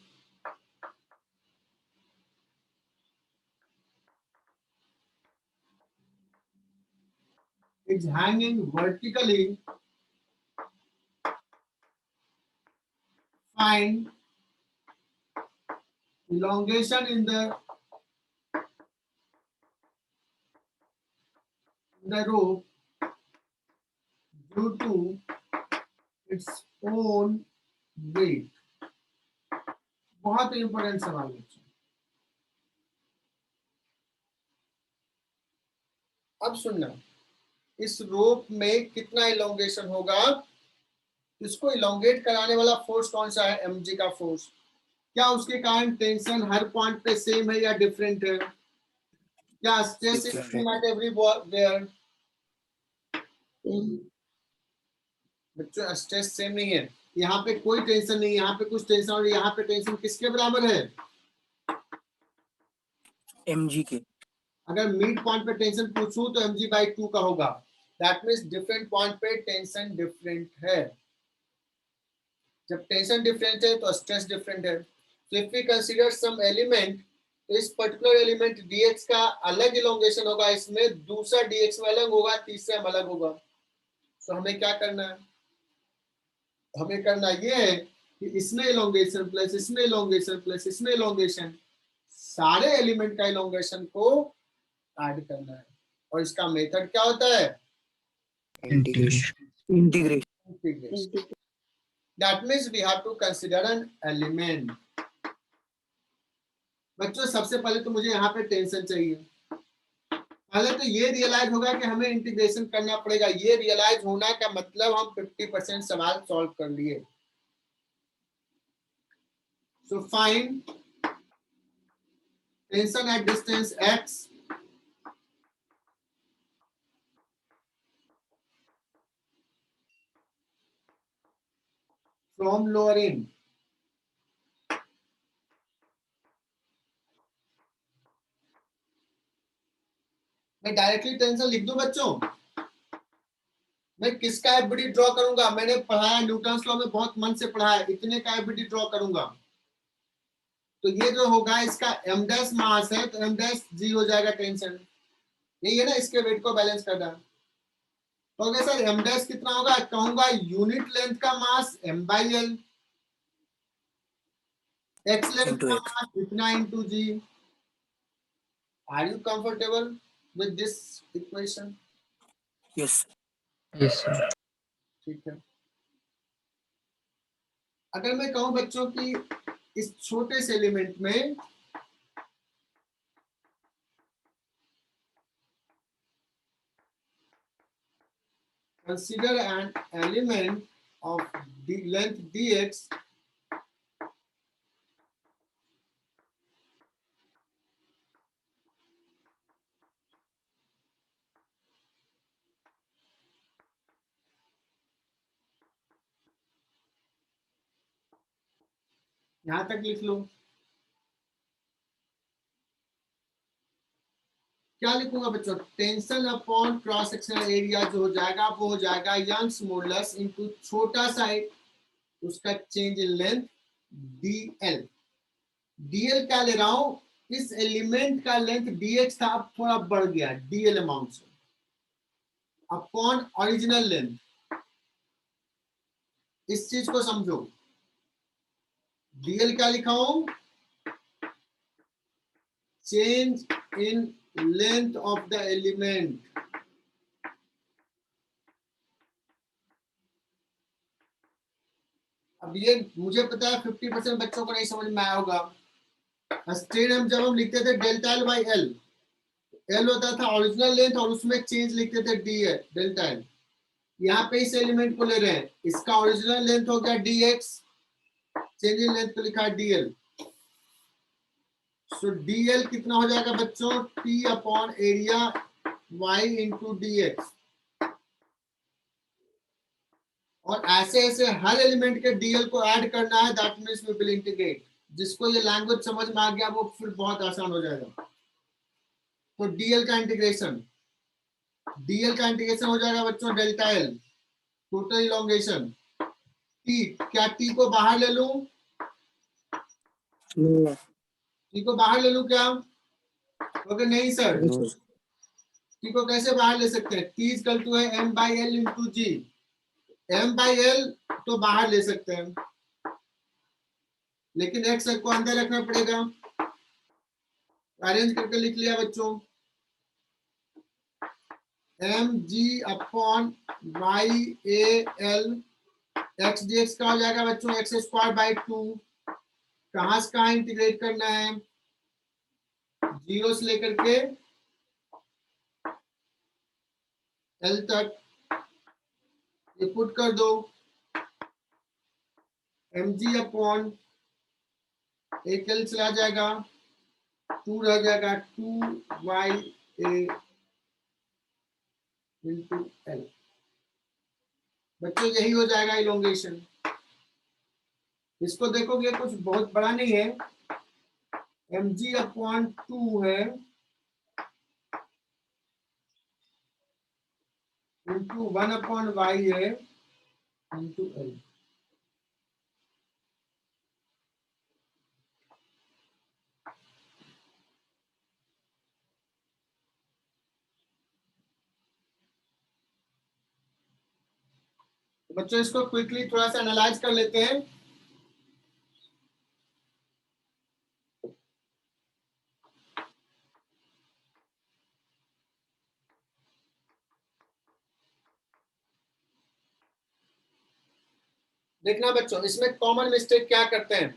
is hanging vertically, find elongation in the rope due to its own weight। बहुत इंपॉर्टेंट सवाल है। अब सुनना, इस रोप में कितना इलोंगेशन होगा, इसको इलोंगेट कराने वाला फोर्स कौन सा है, mg का फोर्स। क्या उसके कारण टेंशन हर पॉइंट पे सेम है या डिफरेंट है, क्या stress is same at everywhere. बच्चों स्ट्रेस सेम नहीं है, यहाँ पे कोई टेंशन नहीं है, यहाँ पे कुछ टेंशन और यहाँ पे टेंशन किसके बराबर है, mg के। अगर मिड पॉइंट पे टेंशन पूछूं तो mg/2 का होगा। दैट मींस डिफरेंट पॉइंट पे टेंशन डिफरेंट है। जब टेंशन डिफरेंट है तो स्ट्रेस डिफरेंट है। तो if we consider some element, तो इस पर्टिकुलर एलिमेंट dx का अलग इलोंगेशन होगा, इसमें दूसरा dx में अलग होगा, तीसरा में अलग होगा। तो हमें क्या करना है, हमें करना ये है कि इसमें इलोंगेशन प्लस इसमें इलोंगेशन प्लस इसमें इलोंगेशन, सारे एलिमेंट का इलोंगेशन को ऐड करना है। और इसका मेथड क्या होता है, integration. That means we have to consider an element। बच्चों सबसे पहले तो मुझे यहाँ पे टेंशन चाहिए। पहले तो ये रियलाइज होगा कि हमें इंटीग्रेशन करना पड़ेगा। ये रियलाइज होना का मतलब हम 50% सवाल सॉल्व कर लिए। So find tension at distance x from lower end। मैं डायरेक्टली टेंशन लिख दूं बच्चों, मैं किसका एफबीडी ड्रॉ करूंगा, मैंने पढ़ाया न्यूटन्स लॉ में, बहुत मन से पढ़ा है, इतने का एफबीडी ड्रॉ करूंगा। तो ये जो होगा इसका m डैश मास है, तो m डैश जी हो जाएगा टेंशन, यही है ना, इसके वेट को बैलेंस करना। तो अगर सर m डैश कितना होगा, कहूंगा यूनिट लेंथ का मास m/l, x लेंथ का मास इतना into g। Are you comfortable with this equation? Yes sir. ठीक है। अगर मैं कहूं बच्चों कि इस छोटे से एलिमेंट में consider an element of the length dx यहां तक लिख लो। क्या लिखूंगा बच्चों, tension upon cross sectional area जो हो जाएगा वो हो जाएगा यंग्स मॉडुलस इनटू छोटा सा उसका change in length dl। dl क्या ले रहा हूं, इस एलिमेंट का लेंथ dx था, अब थोड़ा बढ़ गया dl अमाउंट से, अपॉन ओरिजिनल लेंथ। इस चीज को समझो, dl क्या लिखा हूं, change in length of the element. अब ये मुझे पता है 50% बच्चों को नहीं समझ में आया होगा। स्ट्रेन हम जब हम लिखते थे delta L by L, L होता था ओरिजिनल लेंथ और उसमें चेंज लिखते थे डी एल डेल्टा एल। यहाँ पे इस एलिमेंट को ले रहे हैं, इसका ओरिजिनल लेंथ हो गया dx, चेंज इन लेंथ पे लिखा है dl। सो dl कितना हो जाएगा बच्चों, t upon area y into dx। और ऐसे ऐसे हर एलिमेंट के dl को ऐड करना है, that means we will integrate. जिसको ये लैंग्वेज समझ में आ गया वो फिर बहुत आसान हो जाएगा। तो dl का इंटीग्रेशन हो जाएगा बच्चों delta L total elongation T, क्या टी को बाहर ले लूं? नो टी को बाहर ले लूं क्या? ओके नहीं सर, सर। टी को कैसे बाहर ले सकते हैं? टी इज इक्वल टू है m by l into G. m by l तो बाहर ले सकते हैं, लेकिन x को अंदर रखना पड़ेगा। अरेंज करके लिख लिया बच्चों, mg upon y a l, x dx का हो जाएगा बच्चों x स्क्वायर बाई 2। कहां से कहां इंटीग्रेट करना है? 0 से लेकर के l तक, ये पुट कर दो। mg अपॉन एक l चला जाएगा, 2 रह जाएगा, 2y a इंटू l। बच्चों यही हो जाएगा इलोंगेशन। इसको देखोगे कुछ बहुत बड़ा नहीं है, mg अपॉन 2 है इंटू 1 अपॉन y है इंटू l। बच्चों इसको क्विकली थोड़ा सा एनालाइज कर लेते हैं। देखना बच्चों, इसमें कॉमन मिस्टेक क्या करते हैं,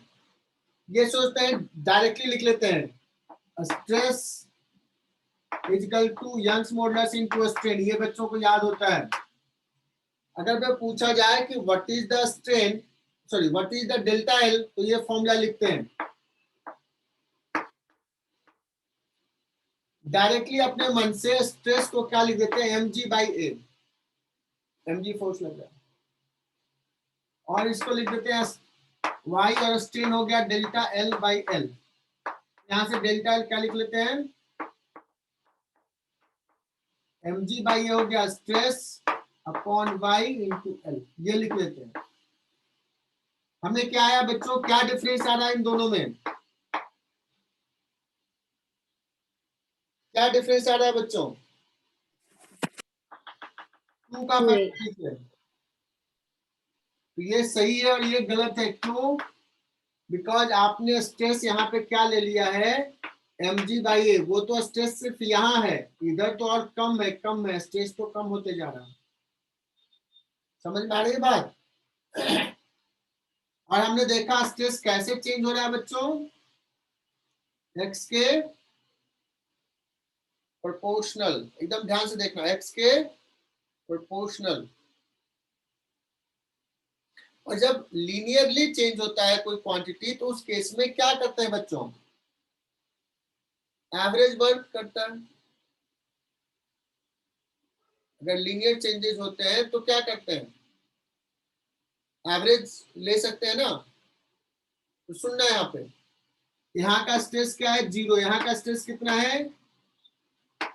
ये सोचते हैं डायरेक्टली लिख लेते हैं stress equal to Young's modulus into strain, ये बच्चों को याद होता है। अगर मैं पूछा जाए कि what is the strain, sorry what is the delta L, तो ये फॉर्मूला लिखते हैं। डायरेक्टली अपने मन से स्ट्रेस को क्या लिख देते हैं, mg by A, mg force लग रहा है, और इसको लिख देते हैं y, और स्ट्रेन हो गया डेल्टा एल बाई एल। यहां से डेल्टा एल क्या लिख लेते हैं, mg बाई ए हो गया stress upon y into L, ये लिख लेते हैं। हमें क्या आया बच्चों, क्या डिफरेंस आ रहा है इन दोनों में? क्या डिफरेंस आ रहा है बच्चों? 2 का फैक्टर है। तो ये सही है और ये गलत है, क्यों? बिकॉज आपने स्ट्रेस यहाँ पे क्या ले लिया है, mg बाई ए, वो तो स्ट्रेस सिर्फ यहाँ है, इधर तो और कम है, स्ट्रेस तो कम होते जा रहा है। समझ में आ रही है बात? और हमने देखा स्ट्रेस कैसे चेंज हो रहा है बच्चों, x के प्रोपोर्शनल, एकदम ध्यान से देखना, x के प्रोपोर्शनल। और जब लीनियरली चेंज होता है कोई क्वांटिटी, तो उस केस में क्या करते हैं बच्चों, एवरेज वर्क करता है। अगर लीनियर चेंजेस होते हैं तो क्या करते हैं, एवरेज ले सकते हैं ना। तो सुनना यहाँ पे, यहाँ का स्ट्रेस क्या है, 0, यहाँ का स्ट्रेस कितना है,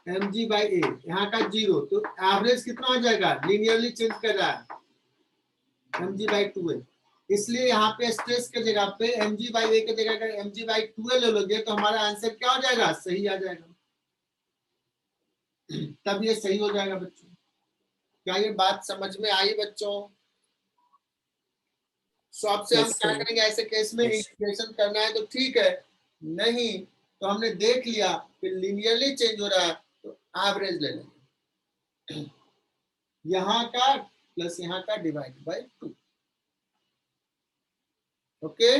mg बाई ए, यहाँ का 0, तो एवरेज कितना हो जाएगा, लीनियरली चेंज कर रहा है, mg बाई 2a। इसलिए यहाँ पे स्ट्रेस के जगह पे mg बाई ए की जगह अगर mg बाई 2a ले लोगे तो हमारा आंसर क्या हो जाएगा, सही आ जाएगा। तब ये सही हो जाएगा बच्चों। क्या ये बात समझ में आई बच्चों? सो आपसे हम क्या करेंगे, ऐसे केस में इंटीग्रेशन करना है तो ठीक है, नहीं तो हमने देख लिया कि लीनियरली चेंज हो रहा है तो एवरेज ले लेंगे, यहाँ का प्लस यहाँ का डिवाइड बाय 2। ओके,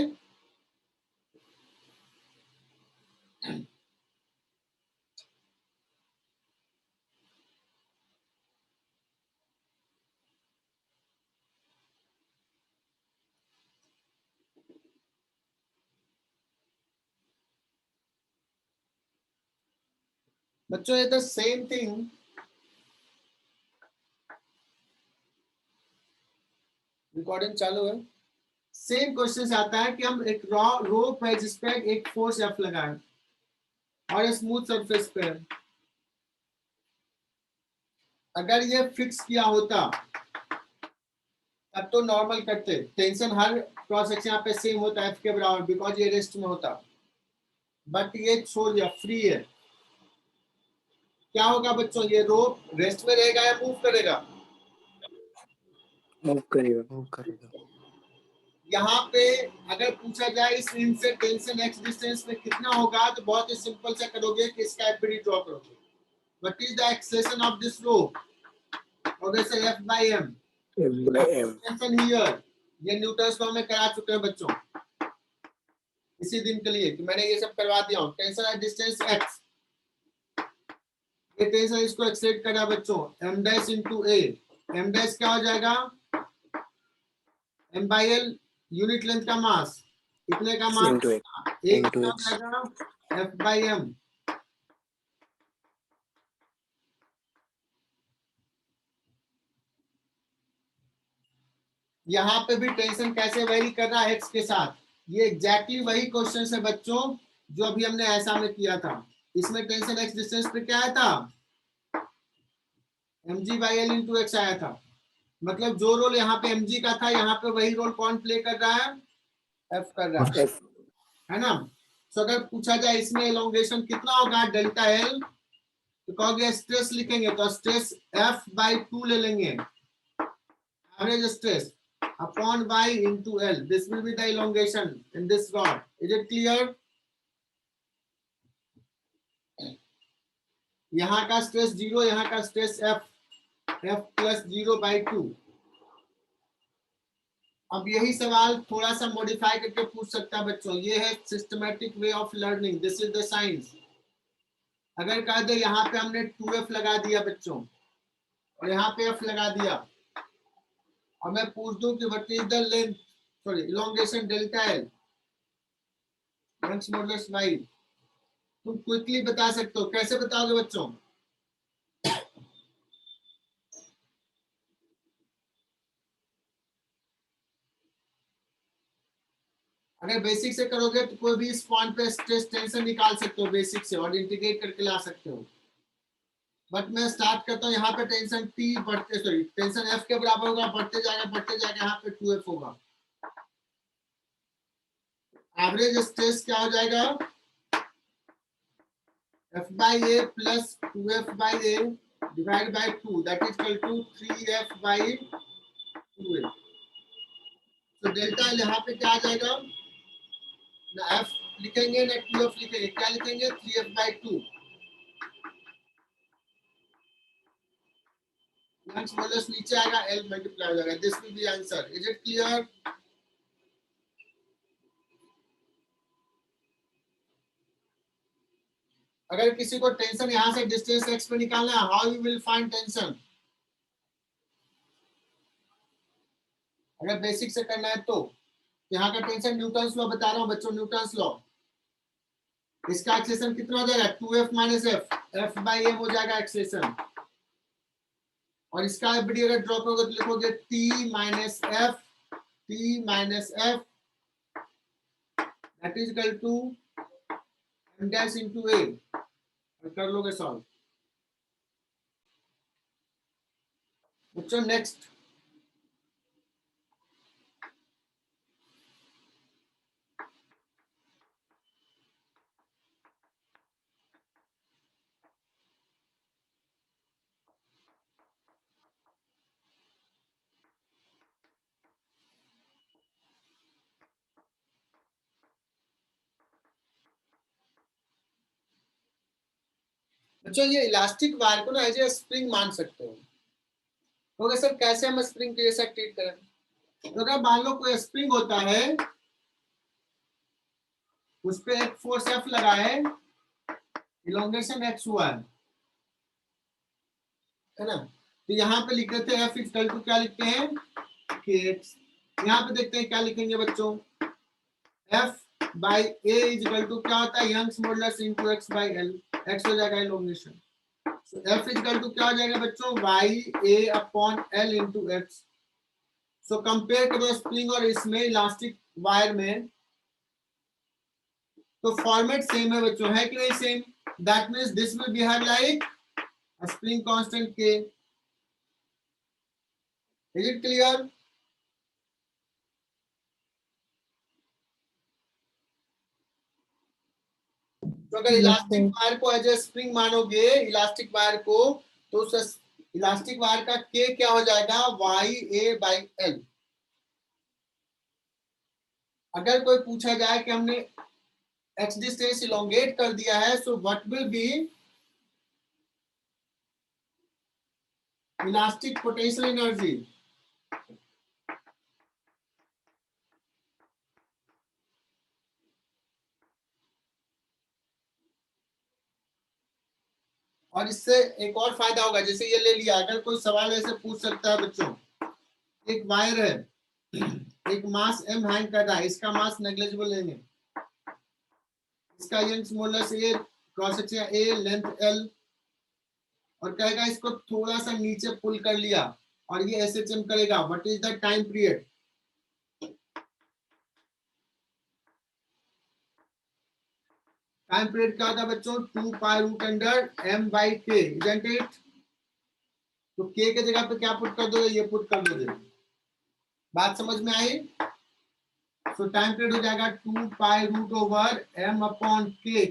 बच्चों ये द सेम थिंग, रिकॉर्डिंग चालू है। सेम क्वेश्चन आता है कि हम एक रो पे जिस पे एक फोर्स एफ लगाएं और स्मूथ सरफेस पे, अगर ये फिक्स किया होता अब तो नॉर्मल करते, टेंशन हर क्रॉस सेक्शन यहाँ पे सेम होता है F के बराबर, बिकॉज ये रेस्ट में होता, बट ये छोड़ दिया, फ्री है। क्या होगा बच्चों, ये रो रेस्ट में रहेगा या मूव करेगा? मूव करेगा। यहाँ पे अगर पूछा जाए इस इन से टेंशन x डिस्टेंस में कितना होगा, तो बहुत ही सिंपल से करोगे कि इसका एफबीडी ड्रॉ करोगे। What is the acceleration of this rod? और से F by m। Tension here, ये न्यूटन्स लॉ में करा चुके हैं बच्चों इसी दिन के लिए, कि मैंने ये सब करवा दिया हूँ। टेंशन एट डिस्टेंस x, ये टेंशन इसको एक्सेलेरेट करा बच्चों, m dash into a। m dash क्या हो जाएगा? m by l unit length का मास, इतने का मास एक हो जाएगा F by m। यहाँ पे भी टेंशन कैसे वेरी कर रहा है x के साथ, ये एग्जैक्टली वही क्वेश्चन है बच्चों जो अभी हमने ऐसा में किया था। इसमें टेंशन x डिस्टेंस पे क्या आया था? mg by l into x आया था। मतलब जो रोल यहाँ पे mg का था, यहाँ पे वही रोल कौन प्ले कर रहा है? f कर रहा है ना। तो अगर पूछा जाए इसमें एलोंगेशन कितना होगा डेल्टा l, तो कहोगे स्ट्रेस लिखेंगे तो स्ट्रेस F by 2 ले लेंगे, average stress upon y into L। This will be the elongation in this rod. Is it clear? यहाँ का स्ट्रेस 0, यहाँ का स्ट्रेस F प्लस 0/2। अब यही सवाल थोड़ा सा मॉडिफाई करके पूछ सकता है बच्चों। ये है systematic way of learning, this is the science. अगर कह दे यहाँ पे हमने 2F लगा दिया बच्चों और यहाँ पे F लगा दिया, और मैं पूछ दूं कि what is the length, sorry elongation delta L, Young's modulus y, तुम क्विकली बता सकते हो। कैसे बताओगे बच्चों? अगर बेसिक से करोगे तो कोई भी इस पॉइंट पे स्ट्रेस टेंशन निकाल सकते हो बेसिक से और इंटीग्रेट करके ला सकते हो। बट मैं स्टार्ट करता हूँ, यहाँ पे टेंशन T बढ़ते, सॉरी टेंशन F के बराबर होगा, बढ़ते जाएगा यहाँ पे 2F होगा। एवरेज स्ट्रेस क्या हो जाएगा? F by A plus 2F by A divided by 2, that is equal to 3F by 2A। तो डेल्टा यहाँ पे क्या आ जाएगा? ना F लिखेंगे ना 2F लिखेंगे, क्या लिखेंगे? 3F by 2। यंग्स मॉडुलस नीचे आएगा, L मल्टीप्लाई हो जाएगा। This will be answer. Is it clear? अगर किसी को टेंशन यहाँ से डिस्टेंस x पे निकालना है, how you will find tension? अगर बेसिक से करना है तो यहाँ का टेंशन न्यूटन्स लॉ बता रहा हूँ बच्चों, न्यूटन्स लॉ। इसका एक्सेलेरेशन कितना हो जाएगा? 2F minus F, F by M हो जाएगा एक्सेलेरेशन। और इसका एफबीडी अगर ड्रॉप होगा तो लिखोगे T minus F, T minus F that is equal to M dash into A। कर लोगे सॉल्व बच्चों। नेक्स्ट बच्चों, ये इलास्टिक वायर को ना एज ए स्प्रिंग मान सकते हो। तो सर कैसे हम स्प्रिंग के जैसा ट्रीट करें? तो अगर मान लो कोई स्प्रिंग होता है, उस पे एक फोर्स F लगा है, इलोंगेशन x हुआ है ना। तो यहाँ पे लिख देते हैं F इक्वल टू क्या लिखते हैं? kx। यहाँ पे देखते हैं क्या लिखेंगे बच्चों? F by A is equal to क्या होता है? Young's modulus into x by L, x हो जाएगा elongation. So F is equal to क्या हो जाएगा बच्चों? y A upon L into x। So compare करो स्प्रिंग और इसमें इलास्टिक वायर में, तो फॉर्मेट सेम है बच्चों, है कि नहीं same? That means this will behave like spring constant K। Is it clear? तो अगर इलास्टिक वायर को एज ए स्प्रिंग मानोगे इलास्टिक वायर को, तो उस इलास्टिक वायर का के क्या हो जाएगा, YA/L। अगर कोई पूछा जाए कि हमने x डिस्टेंस इलोंगेट कर दिया है, so what will be elastic potential energy. और इससे एक और फायदा होगा, जैसे ये ले लिया, अगर कोई सवाल ऐसे पूछ सकता है बच्चों, एक वायर है, एक मास m हैंग कर रहा है, इसका मास नेग्लिजिबल नहीं है, इसका Young's modulus A, cross section A, length L, और कहेगा इसको थोड़ा सा नीचे पुल कर लिया और ये SHM करेगा, what is the time period. Time period क्या होता है बच्चों, 2π√m/k, इजंट इट। तो k के जगह पे क्या पुट कर दोगे, ये पुट कर दोगे। बात समझ में आई। सो टाइम पीरियड हो जाएगा 2π√m/k,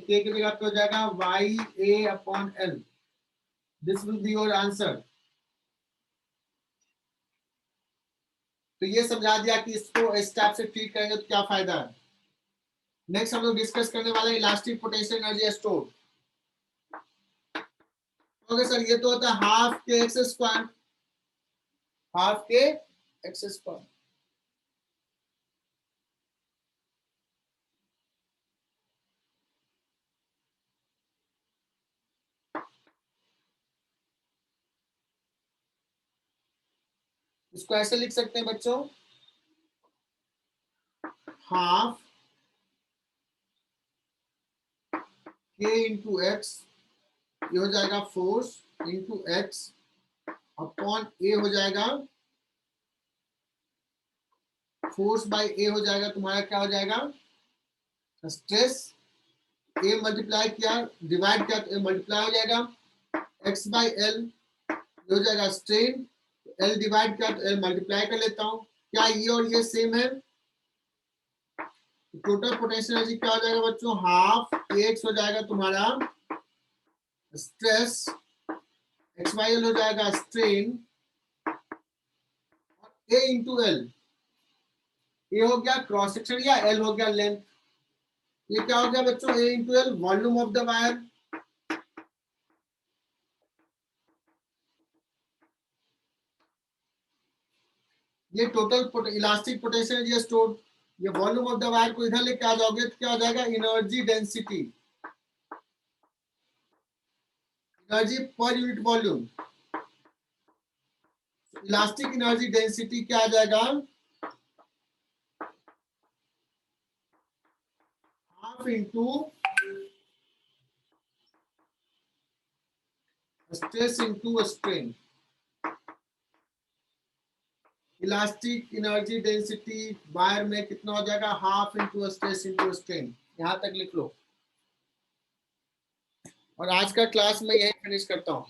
k की जगह पे हो जाएगा YA/L। This will be your answer. तो ये समझा दिया कि इसको इस टाइप से ट्रीट करेंगे तो क्या फायदा है। नेक्स्ट हम लोग डिस्कस करने वाले हैं elastic potential energy store. Okay sir, ये तो होता है हाफ के एक्स स्क्वायर, हाफ के एक्स स्क्वायर। इसको ऐसे लिख सकते हैं बच्चों, हाफ के इंटू एक्स, ये हो जाएगा फोर्स इंटू एक्स अपॉन ए हो जाएगा, फोर्स बाय ए हो जाएगा तुम्हारा, क्या हो जाएगा, स्ट्रेस। ए मल्टीप्लाई किया, डिवाइड किया तो ए मल्टीप्लाई हो जाएगा, एक्स बाय एल हो जाएगा स्ट्रेन, एल डिवाइड किया तो एल मल्टीप्लाई कर लेता हूं। क्या ये और ये सेम है, टोटल पोटेंशियल एनर्जी क्या हो जाएगा बच्चों, हाफ एक्स हो जाएगा तुम्हारा स्ट्रेस, एक्स बाई एल हो जाएगा स्ट्रेन, ए इंटू एल, ए हो गया क्रॉस सेक्शन या एल हो गया लेंथ। ये क्या हो गया बच्चों, A into L volume of the wire. ये total elastic potential energy store. ये वॉल्यूम ऑफ द वायर को इधर लेके आ जाओगे तो क्या हो जाएगा, energy density, energy per unit volume. Elastic energy density क्या आ जाएगा, half into stress into strain. Elastic energy density wire में कितना हो जाएगा, half into stress into strain. यहां तक लिख लो और आज का क्लास मैं यही फिनिश करता हूं।